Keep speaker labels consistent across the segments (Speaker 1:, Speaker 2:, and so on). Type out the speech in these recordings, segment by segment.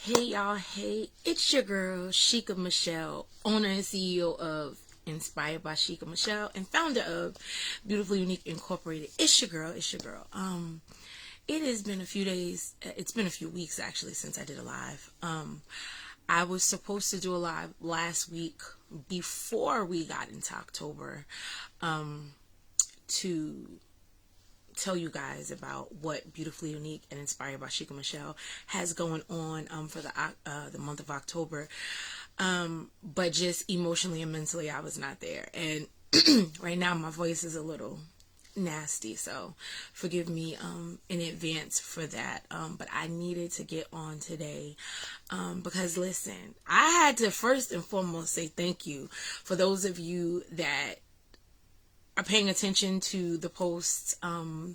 Speaker 1: Hey y'all, hey, it's your girl, Shika My'Chelle, owner and CEO of Inspired by Shika My'Chelle and founder of Beautifully Unique Incorporated. It's your girl, it's your girl. It has been a few days, it's been a few weeks actually since I did a live. I was supposed to do a live last week before we got into October, to tell you guys about what Beautifully Unique and Inspired by Shika My'Chelle has going on for the month of October. But just emotionally and mentally, I was not there. And right now, my voice is a little nasty, so forgive me in advance for that. But I needed to get on today because listen, I had to first and foremost say thank you for those of you that are paying attention to the posts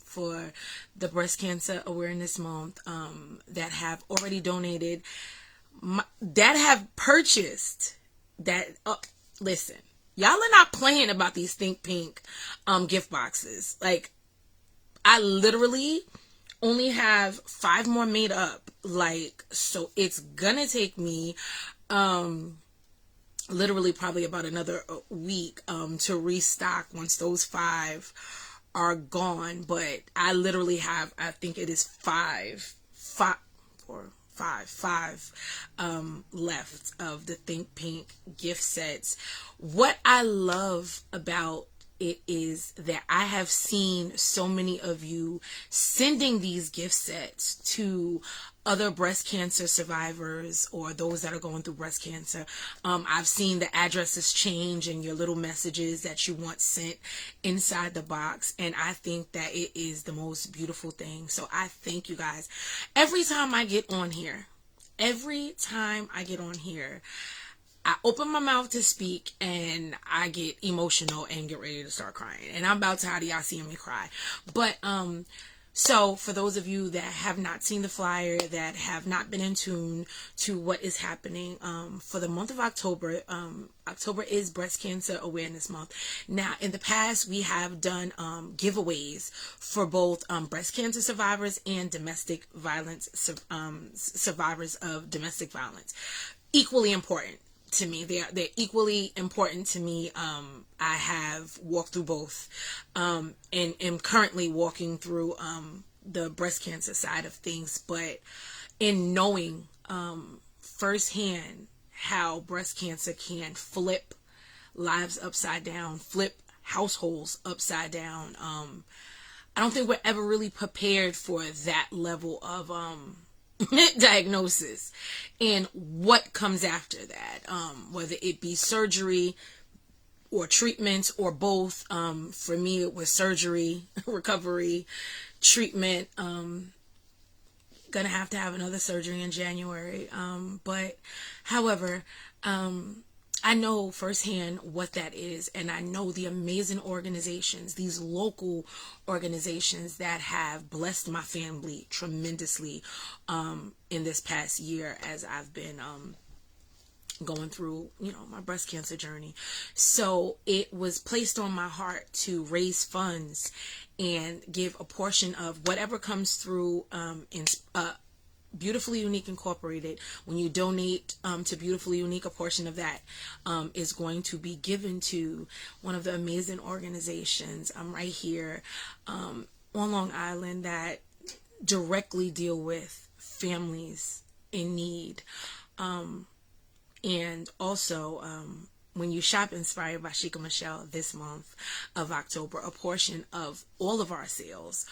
Speaker 1: for the Breast Cancer Awareness Month, that have already donated, that have purchased, that, listen, y'all are not playing about these Think Pink gift boxes. Like, I literally only have 5 more made up. Like, so it's gonna take me literally probably about another week to restock once those 5 are gone. But I literally have, I think it is five left of the Think Pink gift sets. What I love about it is that I have seen so many of you sending these gift sets to other breast cancer survivors or those that are going through breast cancer. I've seen the addresses change and your little messages that you want sent inside the box, and I think that it is the most beautiful thing. So I thank you guys. Every time I get on here, I open my mouth to speak and I get emotional and get ready to start crying. And I'm about tired of y'all seeing me cry. But so for those of you that have not seen the flyer, that have not been in tune to what is happening for the month of October, October is Breast Cancer Awareness Month. Now, in the past, we have done giveaways for both breast cancer survivors and domestic violence survivors of domestic violence. Equally important to me. They're equally important to me. I have walked through both, and am currently walking through the breast cancer side of things. But in knowing firsthand how breast cancer can flip lives upside down, flip households upside down, I don't think we're ever really prepared for that level of diagnosis and what comes after that, whether it be surgery or treatment or both. For me, it was surgery, recovery, treatment. Gonna have to have another surgery in January. But however, I know firsthand what that is, and I know the amazing organizations, these local organizations that have blessed my family tremendously in this past year as I've been going through, my breast cancer journey. So it was placed on my heart to raise funds and give a portion of whatever comes through Beautifully Unique Incorporated. When you donate to Beautifully Unique, a portion of that is going to be given to one of the amazing organizations right here on Long Island that directly deal with families in need. And also, when you shop Inspired by Shika My'Chelle this month of October, a portion of all of our sales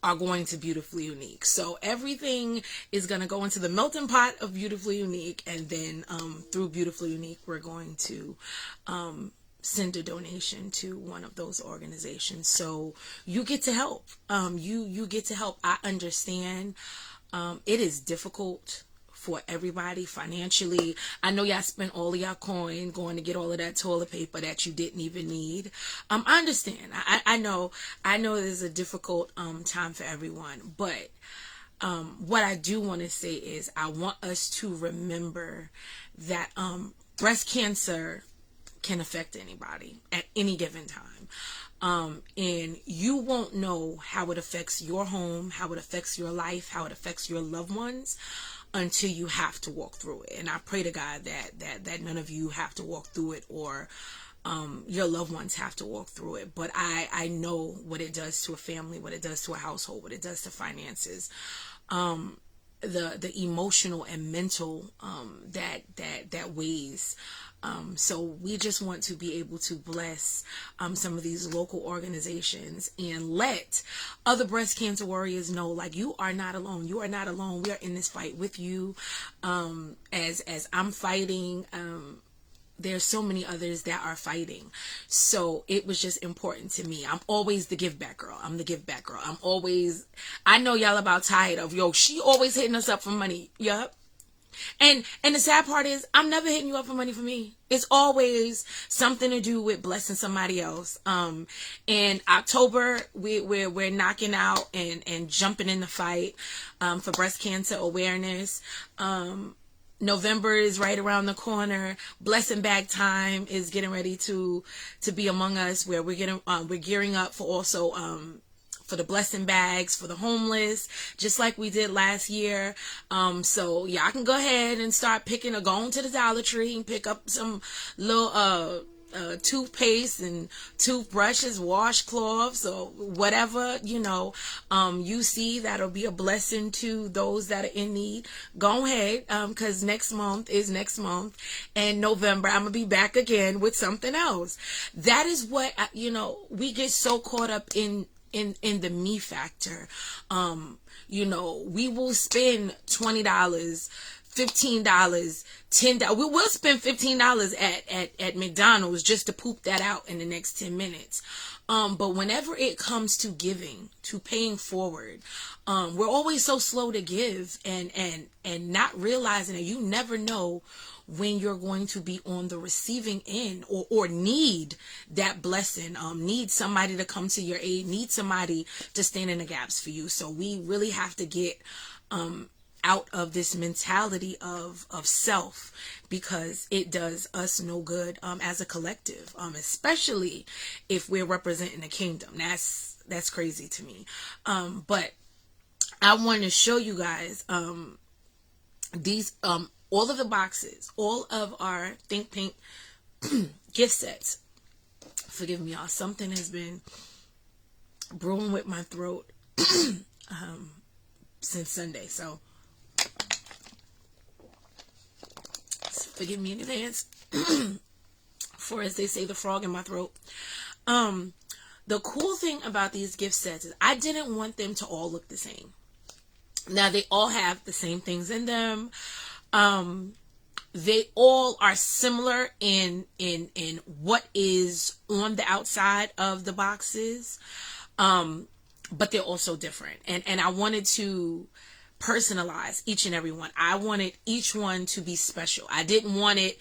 Speaker 1: are going to Beautifully Unique. So everything is going to go into the melting pot of Beautifully Unique, and then through Beautifully Unique, we're going to send a donation to one of those organizations. So you get to help. You get to help. I understand it is difficult for everybody financially. I know y'all spent all of y'all coin going to get all of that toilet paper that you didn't even need. I understand. I know there's a difficult time for everyone, but what I do want to say is I want us to remember that breast cancer can affect anybody at any given time. And you won't know how it affects your home, how it affects your life, how it affects your loved ones until you have to walk through it. And I pray to God that none of you have to walk through it, or your loved ones have to walk through it. But I know what it does to a family, what it does to a household, what it does to finances, the emotional and mental that weighs. So we just want to be able to bless some of these local organizations and let other breast cancer warriors know, like, you are not alone. You are not alone. We are in this fight with you. As I'm fighting, there's so many others that are fighting. So it was just important to me. I'm always the give back girl. I'm the give back girl. I know y'all about tired of, yo, she always hitting us up for money. Yup. And the sad part is, I'm never hitting you up for money for me. It's always something to do with blessing somebody else. In October, we're knocking out and jumping in the fight for breast cancer awareness. November is right around the corner. Blessing bag time is getting ready to be among us, where we're gearing up for also for the blessing bags for the homeless, just like we did last year. So y'all can go ahead and start picking, or going to the Dollar Tree and pick up some little toothpaste and toothbrushes, washcloths, or whatever, you see that'll be a blessing to those that are in need. Go ahead, because next month is next month, and November I'm gonna be back again with something else. That is what we get so caught up in the me factor. We will spend $20, $15, $10. We will spend $15 at McDonald's just to poop that out in the next 10 minutes. But whenever it comes to giving, to paying forward, we're always so slow to give, and not realizing that you never know when you're going to be on the receiving end, or need that blessing, need somebody to come to your aid, need somebody to stand in the gaps for you. So we really have to get out of this mentality of self, because it does us no good as a collective, especially if we're representing the kingdom. That's crazy to me. But I want to show you guys these all of the boxes, all of our Think Pink gift sets. Forgive me, y'all. Something has been brewing with my throat since Sunday, so forgive me in advance for, as they say, the frog in my throat. The cool thing about these gift sets is I didn't want them to all look the same. Now, they all have the same things in them. They all are similar in what is on the outside of the boxes, but they're also different. And I wanted to personalize each and every one. I wanted each one to be special. I didn't want it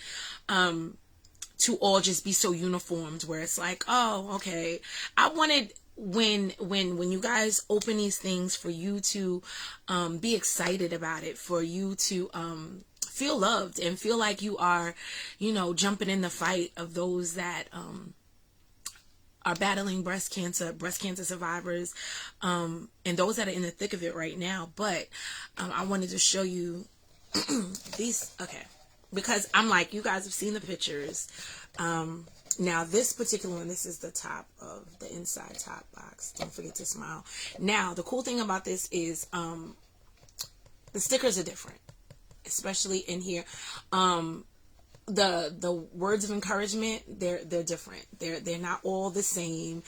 Speaker 1: to all just be so uniformed, where it's like, oh, okay. I wanted, when you guys open these things, for you to be excited about it, for you to feel loved and feel like you are, jumping in the fight of those that are battling breast cancer survivors, and those that are in the thick of it right now. But I wanted to show you these, okay, because I'm like, you guys have seen the pictures. Now, this particular one, this is the top of the inside top box. Don't forget to smile. Now, the cool thing about this is the stickers are different, especially in here. The words of encouragement, they're different. They're not all the same.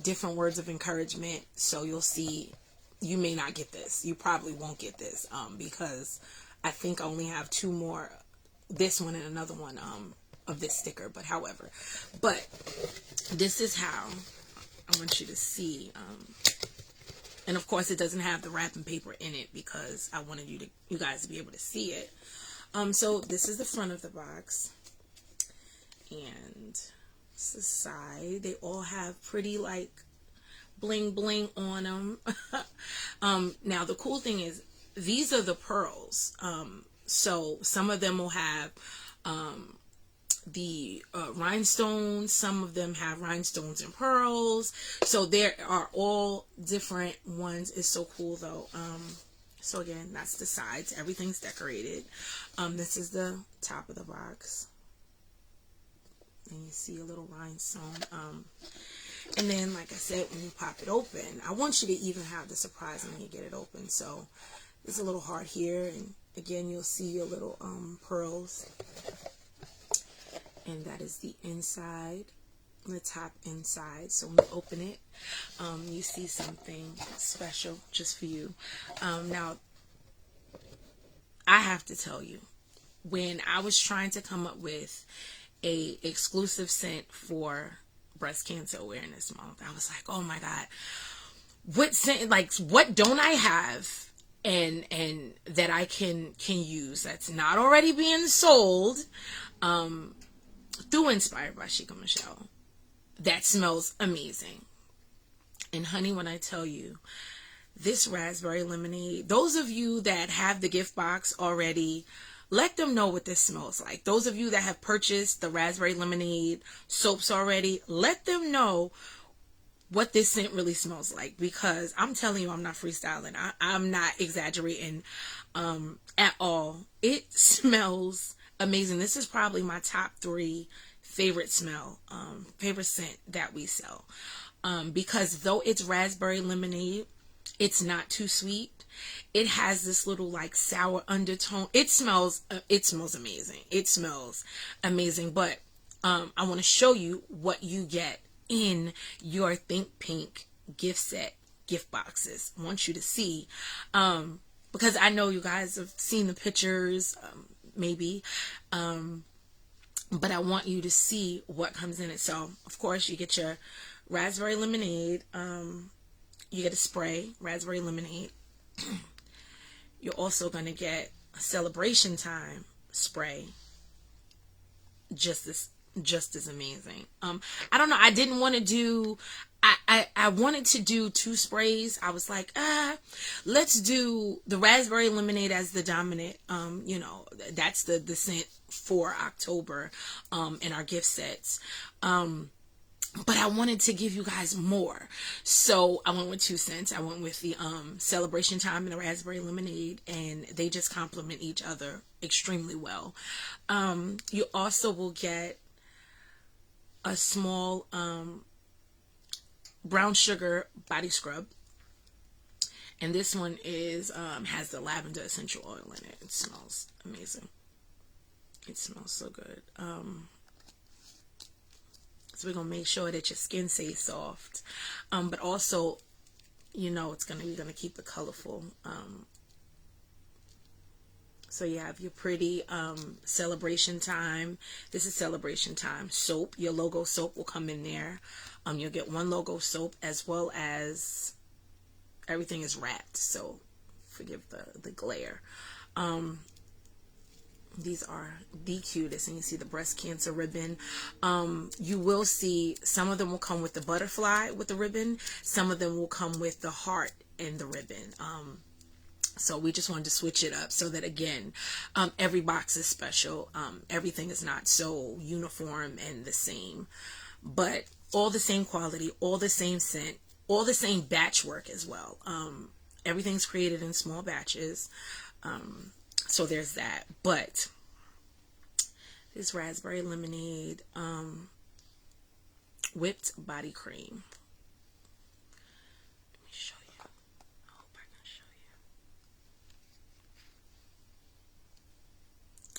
Speaker 1: Different words of encouragement. So you'll see, you may not get this. You probably won't get this because I think I only have two more, this one and another one of this sticker. But however, this is how I want you to see. And of course, it doesn't have the wrapping paper in it because I wanted you guys to be able to see it. So this is the front of the box, and it's the side. They all have pretty like bling bling on them. Now the cool thing is, these are the pearls. So some of them will have the rhinestones. Some of them have rhinestones and pearls. So there are all different ones. It's so cool though. So again, that's the sides. Everything's decorated. This is the top of the box. And you see a little rhinestone. And then, like I said, when you pop it open, I want you to even have the surprise when you get it open. So there's a little heart here, and again, you'll see your little pearls. And that is the inside, the top inside. So when you open it, you see something special just for you. Now, I have to tell you, when I was trying to come up with a exclusive scent for Breast Cancer Awareness Month, I was like, oh my God, what scent, like, what don't I have and that I can use that's not already being sold through Inspired by Shika My'Chelle that smells amazing. And honey, when I tell you, this raspberry lemonade, those of you that have the gift box already, let them know what this smells like. Those of you that have purchased the raspberry lemonade soaps already, let them know what this scent really smells like, because I'm telling you, I'm not freestyling. I'm not exaggerating at all. It smells amazing. This is probably my top 3 favorite favorite scent that we sell. Because though it's raspberry lemonade, it's not too sweet. It has this little like sour undertone. It smells amazing. It smells amazing. But I want to show you what you get in your Think Pink gift set gift boxes. I want you to see, because I know you guys have seen the pictures, maybe, but I want you to see what comes in it. So of course you get your raspberry lemonade. You get a spray, raspberry lemonade. You're also going to get a celebration time spray. Just as amazing. I don't know. I didn't want to do, I wanted to do 2 sprays. I was like, let's do the raspberry lemonade as the dominant. That's the scent for October, in our gift sets. But I wanted to give you guys more. So I went with 2 scents. I went with the celebration time and the raspberry lemonade, and they just complement each other extremely well. You also will get a small brown sugar body scrub. And this one is has the lavender essential oil in it. It smells amazing. It smells so good. So we're going to make sure that your skin stays soft. But also, it's going to keep it colorful. So you have your pretty celebration time. This is celebration time soap. Your logo soap will come in there. You'll get 1 logo soap, as well as everything is wrapped. So forgive the glare. These are the cutest, and you see the breast cancer ribbon. You will see some of them will come with the butterfly with the ribbon. Some of them will come with the heart and the ribbon. So we just wanted to switch it up so that, again, every box is special. Everything is not so uniform and the same, but all the same quality, all the same scent, all the same batch work as well. Everything's created in small batches. So there's that. But this raspberry lemonade whipped body cream. Let me show you. I hope I can show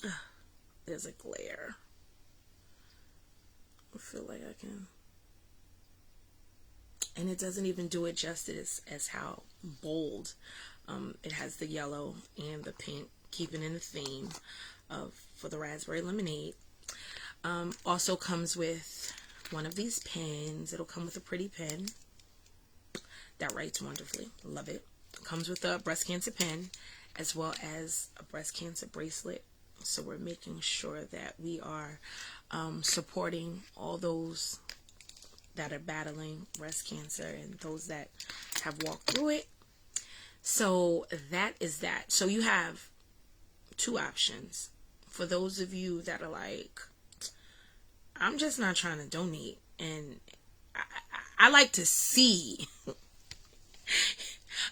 Speaker 1: you. There's a glare. I feel like I can. And it doesn't even do it justice as how bold. It has the yellow and the pink, keeping in the theme for the raspberry lemonade. Also comes with one of these pens. It'll come with a pretty pen that writes wonderfully. Love it. Comes with a breast cancer pen, as well as a breast cancer bracelet. So we're making sure that we are supporting all those that are battling breast cancer and those that have walked through it. So that is that. So you have 2 options for those of you that are like, I'm just not trying to donate, and I like to see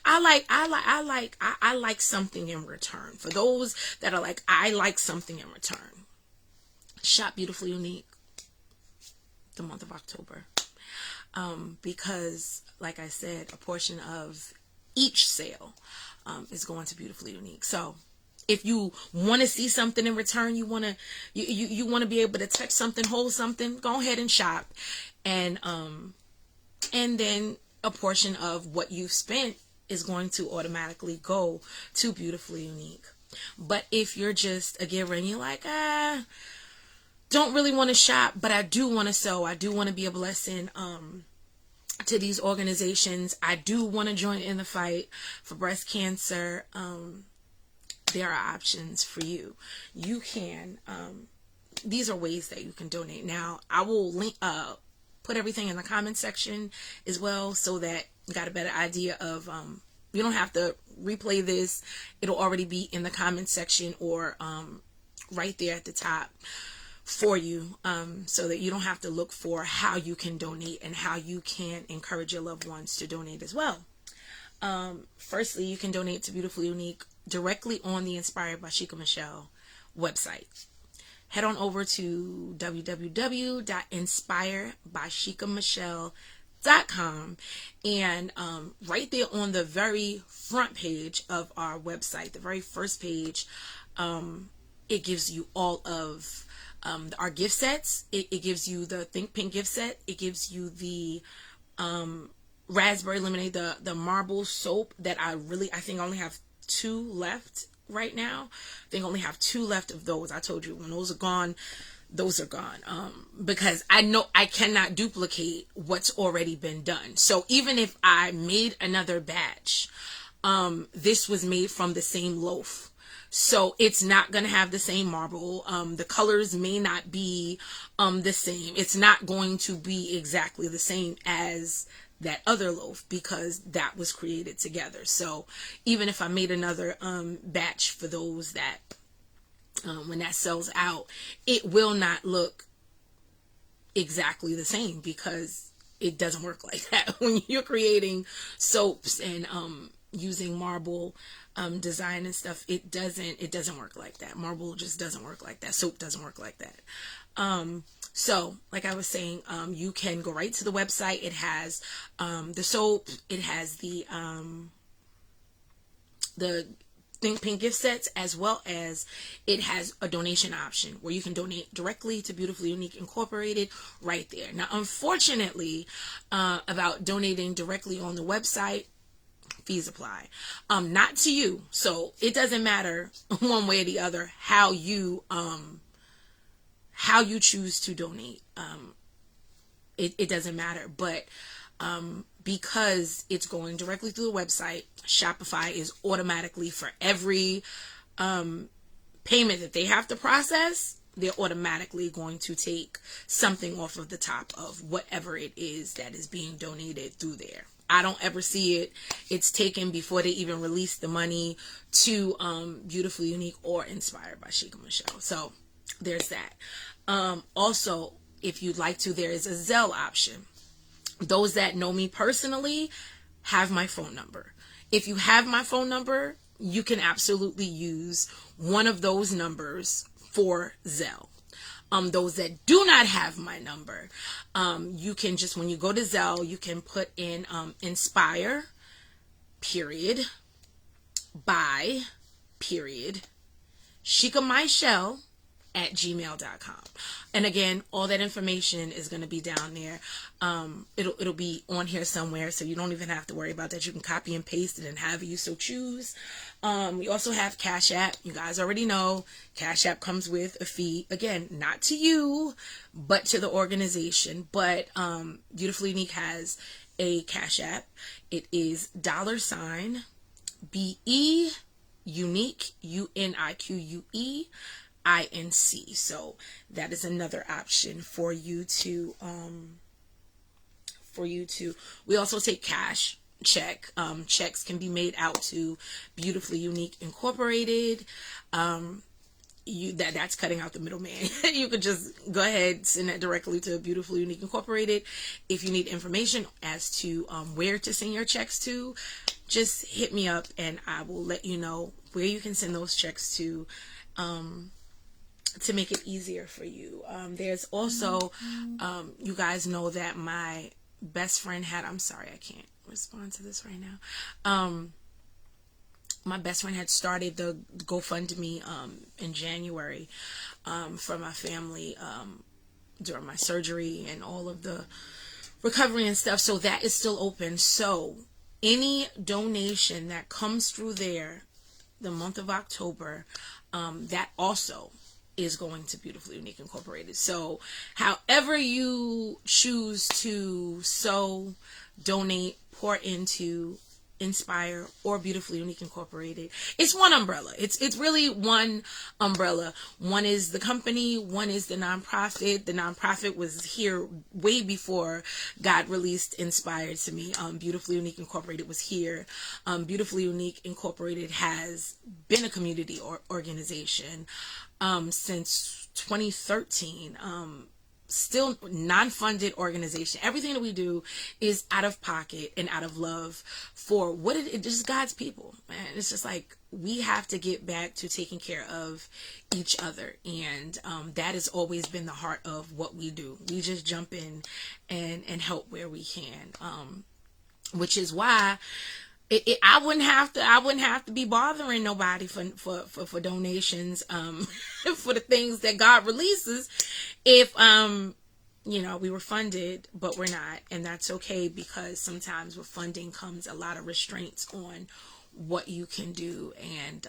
Speaker 1: I like something in return. For those that are like, I like something in return, shop Beautifully Unique the month of October. Because like I said, a portion of each sale is going to Beautifully Unique. So if you want to see something in return, you want to be able to touch something, hold something, go ahead and shop. And then a portion of what you've spent is going to automatically go to Beautifully Unique. But if you're just a giver and you're like, don't really want to shop, but I do want to sew, I do want to be a blessing to these organizations, I do want to join in the fight for breast cancer, there are options for you. You can, these are ways that you can donate. Now, I will link, put everything in the comment section as well, so that you got a better idea of, you don't have to replay this. It'll already be in the comment section or right there at the top for you, so that you don't have to look for how you can donate and how you can encourage your loved ones to donate as well. Firstly, you can donate to Beautifully Unique directly on the Inspired by Shika My'Chelle website. Head on over to www.inspiredbyshikamychelle.com, and right there on the very front page of our website, the very first page, it gives you all of our gift sets. It gives you the Think Pink gift set. It gives you the raspberry lemonade, the marble soap that I think I only have 2 left right now. I think I only have 2 left of those. I told you, when those are gone, those are gone, because I know I cannot duplicate what's already been done. So even if I made another batch, this was made from the same loaf, so it's not going to have the same marble. The colors may not be the same. It's not going to be exactly the same as that other loaf, because that was created together. So even if I made another batch for those that when that sells out, it will not look exactly the same, because it doesn't work like that. When you're creating soaps and using marble design and stuff, it doesn't work like that. Marble just doesn't work like that. Soap doesn't work like that. So like I was saying, you can go right to the website. It has the soap, it has the Think Pink gift sets, as well as it has a donation option where you can donate directly to Beautifully Unique Incorporated right there. Now, unfortunately, about donating directly on the website, fees apply. Not to you. So it doesn't matter one way or the other how you choose to donate. It doesn't matter. But because it's going directly through the website, Shopify is automatically, for every payment that they have to process, they're automatically going to take something off of the top of whatever it is that is being donated through there. I don't ever see it. It's taken before they even release the money to Beautifully Unique or Inspired by Shika My'Chelle. So there's that. Also, if you'd like to, there is a Zelle option. Those that know me personally have my phone number. If you have my phone number, you can absolutely use one of those numbers for Zelle. Those that do not have my number, you can just, when you go to Zelle, you can put in inspire, period, by, period, Shika My'Chelle at gmail.com. And again, all that information is going to be down there. It'll be on here somewhere, so you don't even have to worry about that. You can copy and paste it and however you so choose. We also have Cash App. You guys already know Cash App comes with a fee. Again, not to you, but to the organization. But Beautifully Unique has a Cash App. It is $BE Unique, UNIQUE INC. So that is another option for you to we also take cash, check. Checks can be made out to Beautifully Unique Incorporated. That's cutting out the middleman. You could just go ahead, send that directly to Beautifully Unique Incorporated. If you need information as to where to send your checks to, just hit me up and I will let you know where you can send those checks to make it easier for you. There's also, you guys know that my best friend had, I'm sorry, I can't respond to this right now. My best friend had started the GoFundMe in January for my family during my surgery and all of the recovery and stuff. So that is still open. So any donation that comes through there the month of October, that also is going to Beautifully Unique Incorporated. So however you choose to sow, donate, pour into, inspire, or Beautifully Unique Incorporated, it's one umbrella. It's really one umbrella. One is the company, one is the nonprofit. The nonprofit was here way before God released Inspired to me. Beautifully Unique Incorporated was here. Beautifully Unique Incorporated has been a community organization since 2013. Still non-funded organization. Everything that we do is out of pocket and out of love for what it is, just God's people, man. It's just like we have to get back to taking care of each other, and that has always been the heart of what we do. We just jump in and help where we can, which is why I wouldn't have to be bothering nobody for donations for the things that God releases if we were funded, but we're not, and that's okay, because sometimes with funding comes a lot of restraints on what you can do, and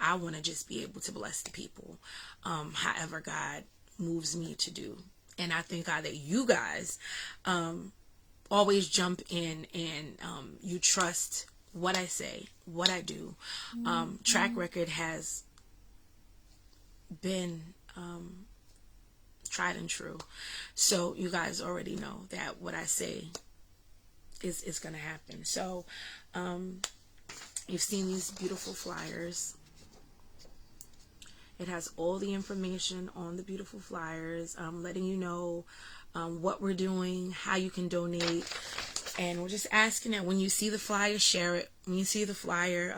Speaker 1: I want to just be able to bless the people however God moves me to do. And I thank God that you guys always jump in and you trust what I say, what I do. Track record has been tried and true. So you guys already know that what I say is going to happen. So you've seen these beautiful flyers. It has all the information on the beautiful flyers, letting you know what we're doing, how you can donate. And we're just asking that when you see the flyer, share it. When you see the flyer,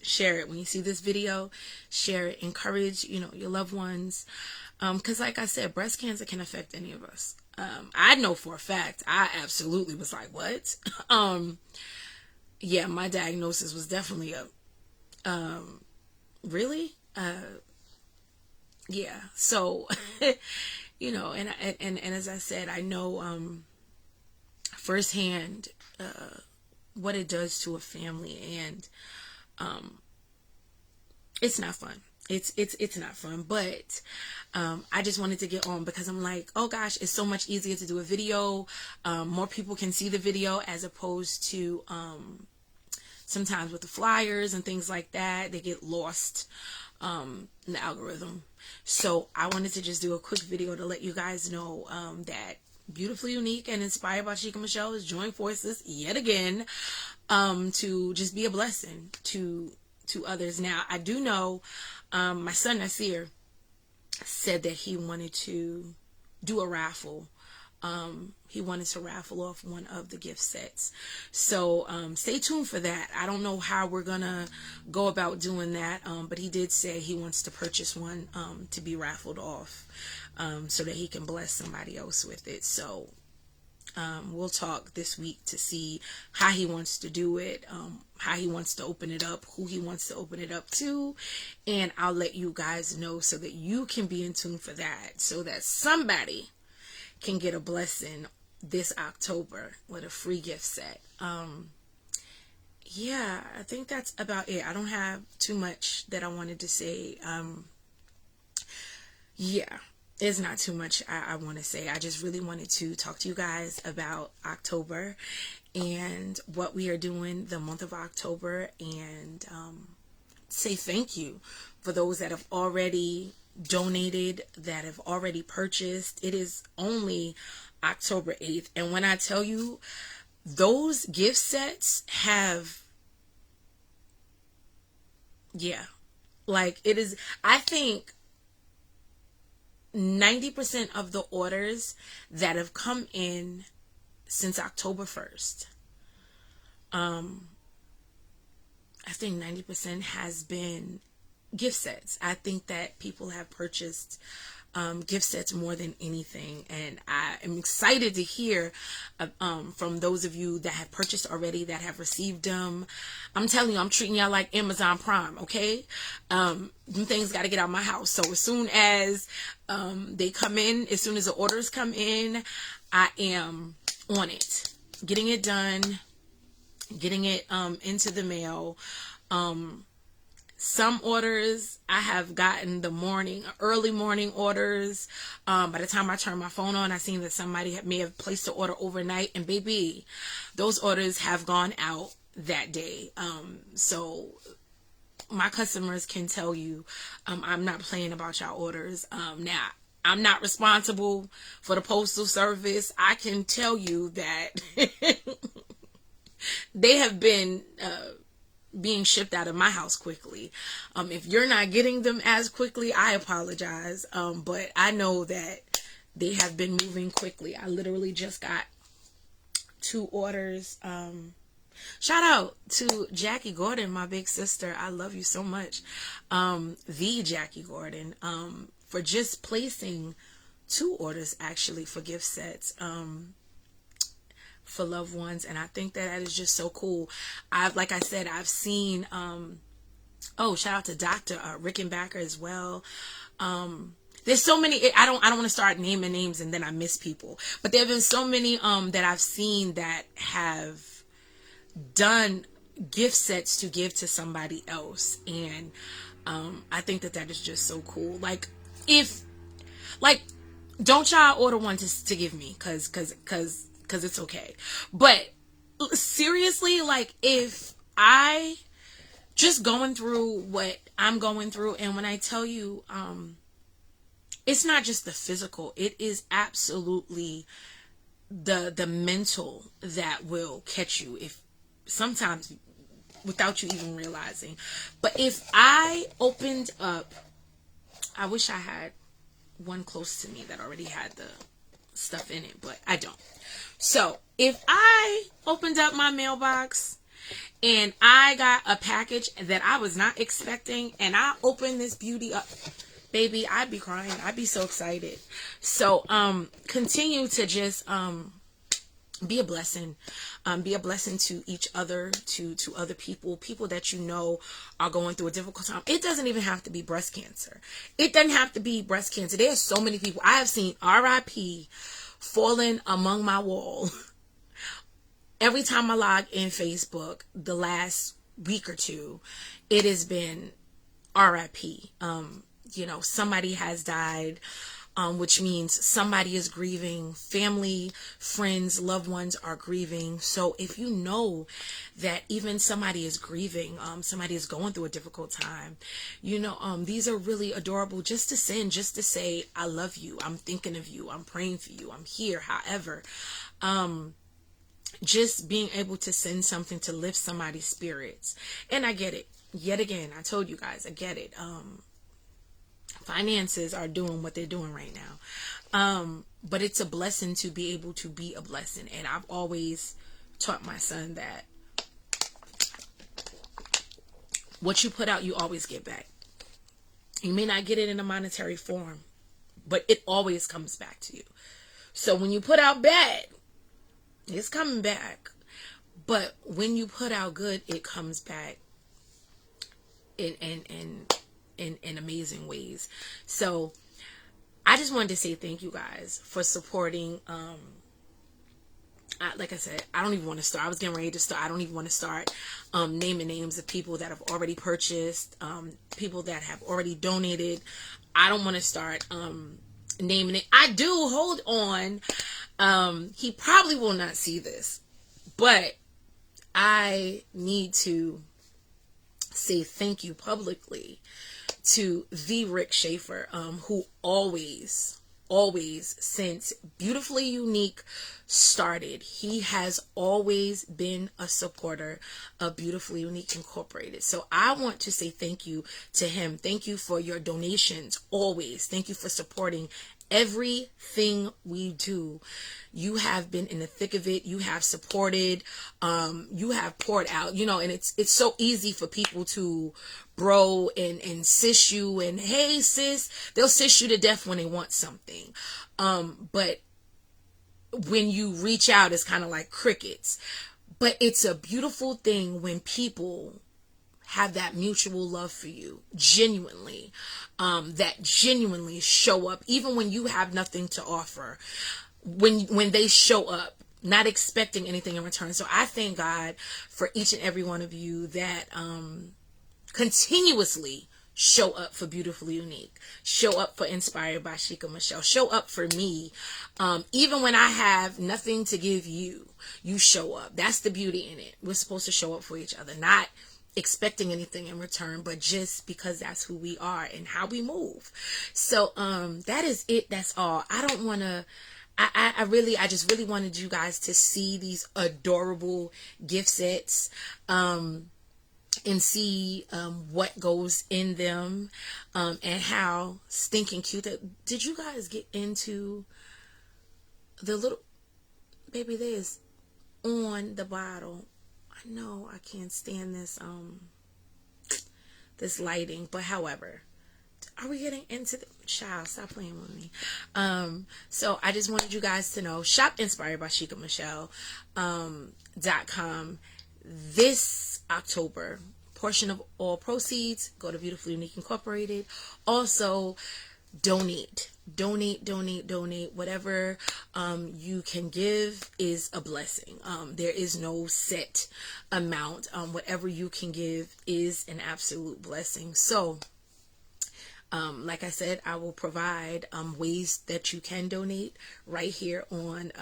Speaker 1: share it. When you see this video, share it. Encourage, your loved ones. Because like I said, breast cancer can affect any of us. I know for a fact, I absolutely was like, what? Yeah, my diagnosis was definitely really? Yeah. So, and as I said, I know, firsthand what it does to a family, and it's not fun. It's not fun, but I just wanted to get on because I'm like, oh gosh, it's so much easier to do a video. More people can see the video as opposed to sometimes with the flyers and things like that, they get lost in the algorithm. So I wanted to just do a quick video to let you guys know that Beautifully Unique and Inspired by Shika My'Chelle has joined forces yet again to just be a blessing to others. Now, I do know my son Nasir said that he wanted to do a raffle. He wanted to raffle off one of the gift sets. So stay tuned for that. I don't know how we're going to go about doing that, but he did say he wants to purchase one to be raffled off so that he can bless somebody else with it. So we'll talk this week to see how he wants to do it, how he wants to open it up, who he wants to open it up to, and I'll let you guys know so that you can be in tune for that, so that somebody can get a blessing this October with a free gift set. Yeah, I think that's about it. I don't have too much that I wanted to say. Yeah, it's not too much I want to say. I just really wanted to talk to you guys about October and what we are doing the month of October, and say thank you for those that have already donated, that have already purchased. It is only October 8th, and when I tell you, those gift sets have, yeah, like it is, I think 90% of the orders that have come in since October 1st, I think 90% has been gift sets. I think that people have purchased gift sets more than anything, and I am excited to hear from those of you that have purchased already, that have received them. I'm telling you, I'm treating y'all like Amazon Prime, okay? Them things got to get out of my house. So as soon as they come in, as soon as the orders come in, I am on it, getting it done, getting it into the mail. Some orders I have gotten early morning orders. By the time I turned my phone on, I seen that somebody may have placed the order overnight, and baby, those orders have gone out that day. So my customers can tell you, I'm not playing about y'all orders. Now, I'm not responsible for the postal service. I can tell you that they have been being shipped out of my house quickly. If you're not getting them as quickly, I apologize. But I know that they have been moving quickly. I literally just got 2 orders. Shout out to Jackie Gordon, my big sister. I love you so much. The Jackie Gordon, for just placing 2 orders actually for gift sets. For loved ones, and I think that is just so cool. Like I said, I've seen shout out to Dr. Rickenbacker as well. There's so many, I don't want to start naming names and then I miss people, but there have been so many that I've seen that have done gift sets to give to somebody else, and I think that is just so cool. Like, don't y'all order one to give me, cause it's okay. But seriously, like, if I just going through what I'm going through, and when I tell you, it's not just the physical, it is absolutely the mental that will catch you, if sometimes without you even realizing. But if I opened up, I wish I had one close to me that already had the stuff in it, but I don't. So if I opened up my mailbox and I got a package that I was not expecting, and I opened this beauty up, baby, I'd be crying. I'd be so excited. So continue to just be a blessing. Be a blessing to each other, to other people that you know are going through a difficult time. It doesn't even have to be breast cancer. It doesn't have to be breast cancer. There are so many people. I have seen RIP falling among my wall every time I log in Facebook. The last week or two, it has been RIP. Somebody has died, which means somebody is grieving. Family, friends, loved ones are grieving. So if you know that even somebody is grieving, somebody is going through a difficult time, these are really adorable, just to send, just to say, I love you, I'm thinking of you, I'm praying for you, I'm here. However, just being able to send something to lift somebody's spirits. And I get it. Yet again, I told you guys, I get it. Finances are doing what they're doing right now. But it's a blessing to be able to be a blessing. And I've always taught my son that what you put out, you always get back. You may not get it in a monetary form, but it always comes back to you. So when you put out bad, it's coming back. But when you put out good, it comes back in amazing ways. So I just wanted to say thank you guys for supporting. Like I said, I don't even want to start. I was getting ready to start. I don't even want to start naming names of people that have already purchased, people that have already donated. I don't want to start naming it. I do, hold on. He probably will not see this, but I need to say thank you publicly to the Rick Schaefer, who always, since Beautifully Unique started, he has always been a supporter of Beautifully Unique Incorporated. So I want to say thank you to him. Thank you for your donations always. Thank you for supporting everything we do. You have been in the thick of it. You have supported, you have poured out, and it's so easy for people to bro and sis you, and hey sis, they'll sis you to death when they want something. But when you reach out, it's kind of like crickets. But it's a beautiful thing when people have that mutual love for you, genuinely, that genuinely show up, even when you have nothing to offer, when they show up, not expecting anything in return. So I thank God for each and every one of you that continuously show up for Beautifully Unique, show up for Inspired by Shika My'Chelle, show up for me. Even when I have nothing to give you, you show up. That's the beauty in it. We're supposed to show up for each other, not expecting anything in return, but just because that's who we are and how we move. So that is it. That's all. I don't want to, I just really wanted you guys to see these adorable gift sets, and see what goes in them, and how stinking cute. Did you guys get into the little baby? There's on the bottle. I know I can't stand this lighting, but however, are we getting into the child? Stop playing with me. So I just wanted you guys to know, shop Inspired by Shika My'Chelle .com this October. Portion of all proceeds go to Beautifully Unique Incorporated. Also, donate. Whatever you can give is a blessing. There is no set amount. Whatever you can give is an absolute blessing. So like I said, I will provide ways that you can donate right here on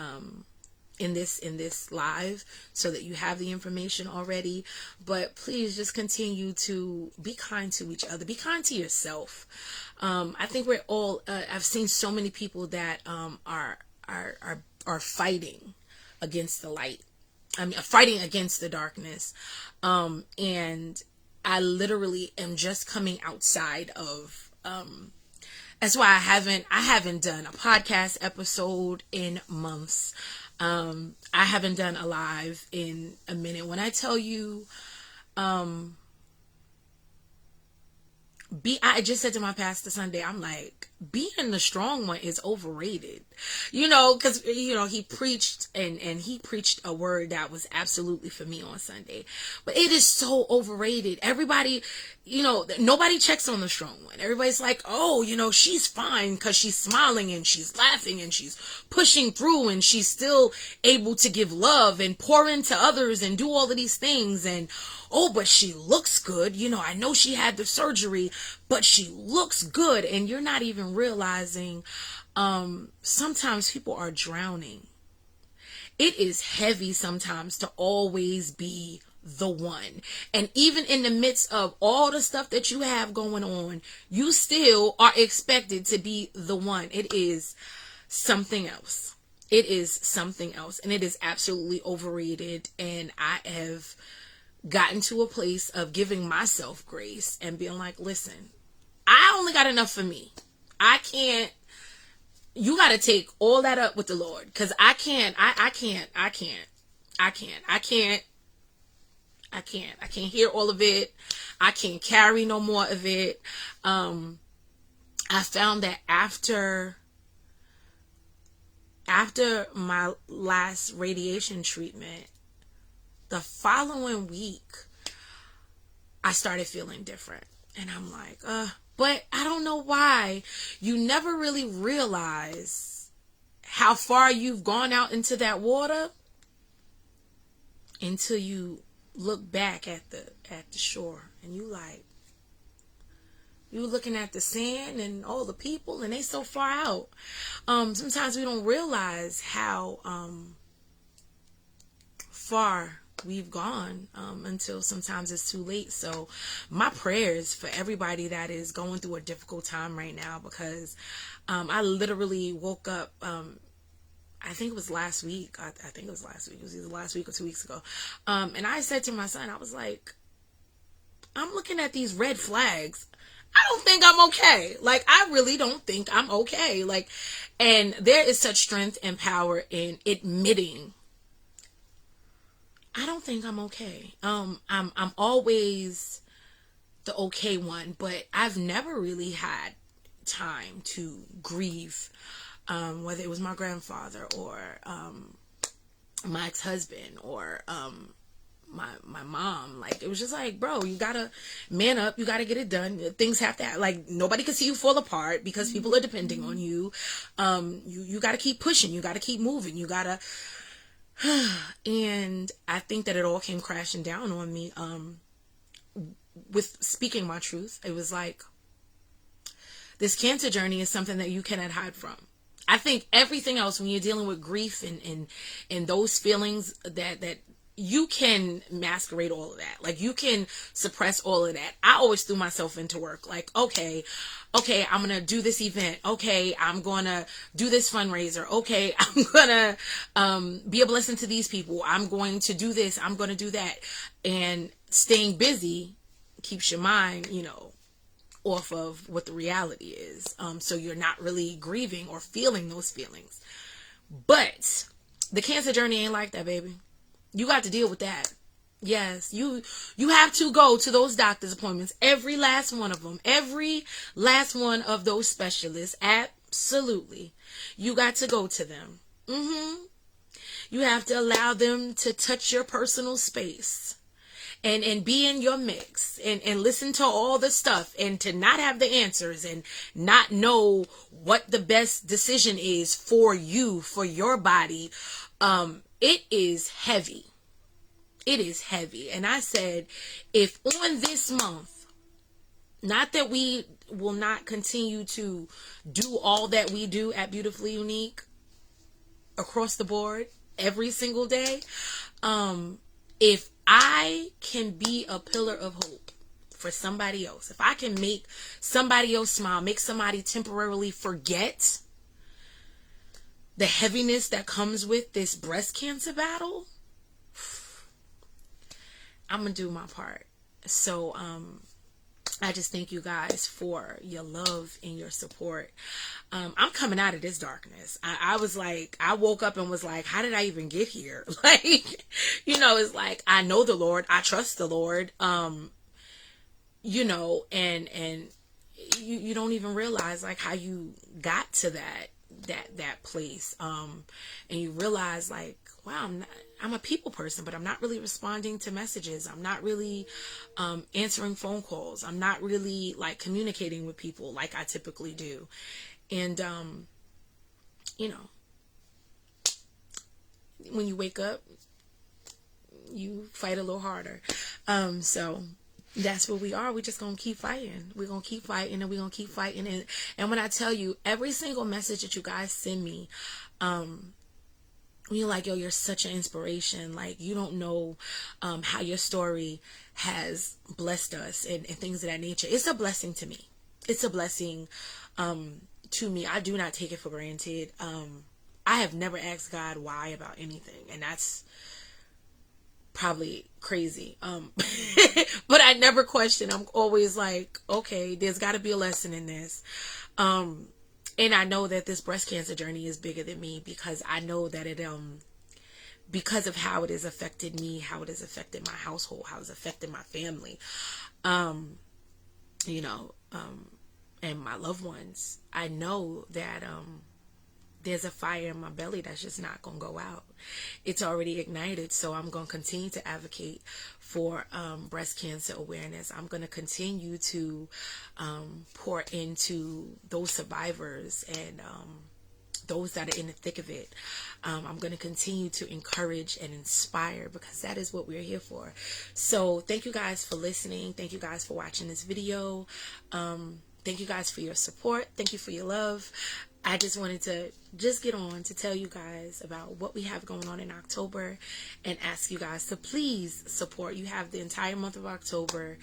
Speaker 1: in this live, so that you have the information already. But please just continue to be kind to each other, be kind to yourself. I think we're all I've seen so many people that are fighting against the light. I mean, fighting against the darkness, and I literally am just coming outside of that's why I haven't done a podcast episode in months. I haven't done a live in a minute. When I tell you, I just said to my pastor Sunday, I'm like, being the strong one is overrated, because he preached and he preached a word that was absolutely for me on Sunday, but it is so overrated. Everybody, nobody checks on the strong one. Everybody's like, oh, she's fine because she's smiling and she's laughing and she's pushing through and she's still able to give love and pour into others and do all of these things. And oh, but she looks good. I know she had the surgery, but she looks good. And you're not even realizing, sometimes people are drowning. It is heavy sometimes to always be the one. And even in the midst of all the stuff that you have going on, you still are expected to be the one. It is something else. It is something else. And it is absolutely overrated. And I have gotten to a place of giving myself grace and being like, listen, I only got enough for me. I can't, you got to take all that up with the Lord, because I can't hear all of it. I can't carry no more of it. I found that after my last radiation treatment, the following week, I started feeling different. And I'm like, but I don't know why. You never really realize how far you've gone out into that water until you look back at the shore, and you're looking at the sand and all the people, and they so far out. Sometimes we don't realize how far we've gone until sometimes it's too late. So my prayers for everybody that is going through a difficult time right now, because I literally woke up, I think it was last week. I think it was last week. It was either last week or 2 weeks ago. And I said to my son, I was like, I'm looking at these red flags. I don't think I'm okay. Like, I really don't think I'm okay. Like, and there is such strength and power in admitting I don't think I'm okay. I'm always the okay one, but I've never really had time to grieve, whether it was my grandfather or my ex-husband or my mom. Like, it was just like, bro, you gotta man up, you gotta get it done. Things have to, like, nobody can see you fall apart because people are depending on you. You gotta keep pushing, you gotta keep moving, you gotta and I think that it all came crashing down on me with speaking my truth. It was like, this cancer journey is something that you cannot hide from. I think everything else, when you're dealing with grief and those feelings, that you can masquerade all of that. Like, you can suppress all of that. I always threw myself into work. Like, okay, I'm going to do this event. Okay, I'm going to do this fundraiser. Okay, I'm going to be a blessing to these people. I'm going to do this. I'm going to do that. And staying busy keeps your mind, off of what the reality is. So you're not really grieving or feeling those feelings. But the cancer journey ain't like that, baby. You got to deal with that. Yes, you have to go to those doctor's appointments, every last one of them, every last one of those specialists. Absolutely. You got to go to them. You have to allow them to touch your personal space and be in your mix and listen to all the stuff, and to not have the answers and not know what the best decision is for you, for your body. It is heavy. It is heavy. And I said, if on this month, not that we will not continue to do all that we do at Beautifully Unique across the board every single day, if I can be a pillar of hope for somebody else, if I can make somebody else smile, make somebody temporarily forget the heaviness that comes with this breast cancer battle, I'm going to do my part. So, I just thank you guys for your love and your support. I'm coming out of this darkness. I was like, I woke up and was like, how did I even get here? Like, it's like, I know the Lord. I trust the Lord. And you don't even realize like how you got to that place. And you realize like, wow, I'm a people person, but I'm not really responding to messages. I'm not really answering phone calls. I'm not really like communicating with people like I typically do. And, when you wake up, you fight a little harder. So that's where we are. We're just going to keep fighting. We're going to keep fighting, and we're going to keep fighting. And when I tell you, every single message that you guys send me, you're like, yo, you're such an inspiration. Like, you don't know how your story has blessed us and things of that nature. It's a blessing to me. It's a blessing to me. I do not take it for granted. I have never asked God why about anything, and that's probably crazy. But I never question. I'm always like, okay, there's got to be a lesson in this. And I know that this breast cancer journey is bigger than me, because I know that it, because of how it has affected me, how it has affected my household, how it's affected my family, and my loved ones. I know that, there's a fire in my belly that's just not going to go out. It's already ignited. So I'm going to continue to advocate for breast cancer awareness. I'm going to continue to pour into those survivors and those that are in the thick of it. I'm going to continue to encourage and inspire, because that is what we're here for. So thank you guys for listening. Thank you guys for watching this video. Thank you guys for your support. Thank you for your love. I just wanted to get on to tell you guys about what we have going on in October, and ask you guys to please support. You have the entire month of October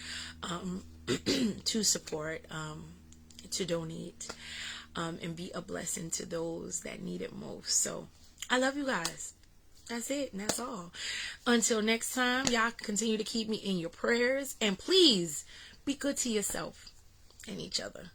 Speaker 1: to support, to donate, and be a blessing to those that need it most. So I love you guys. That's it, and that's all. Until next time, y'all continue to keep me in your prayers, and please be good to yourself. and each other.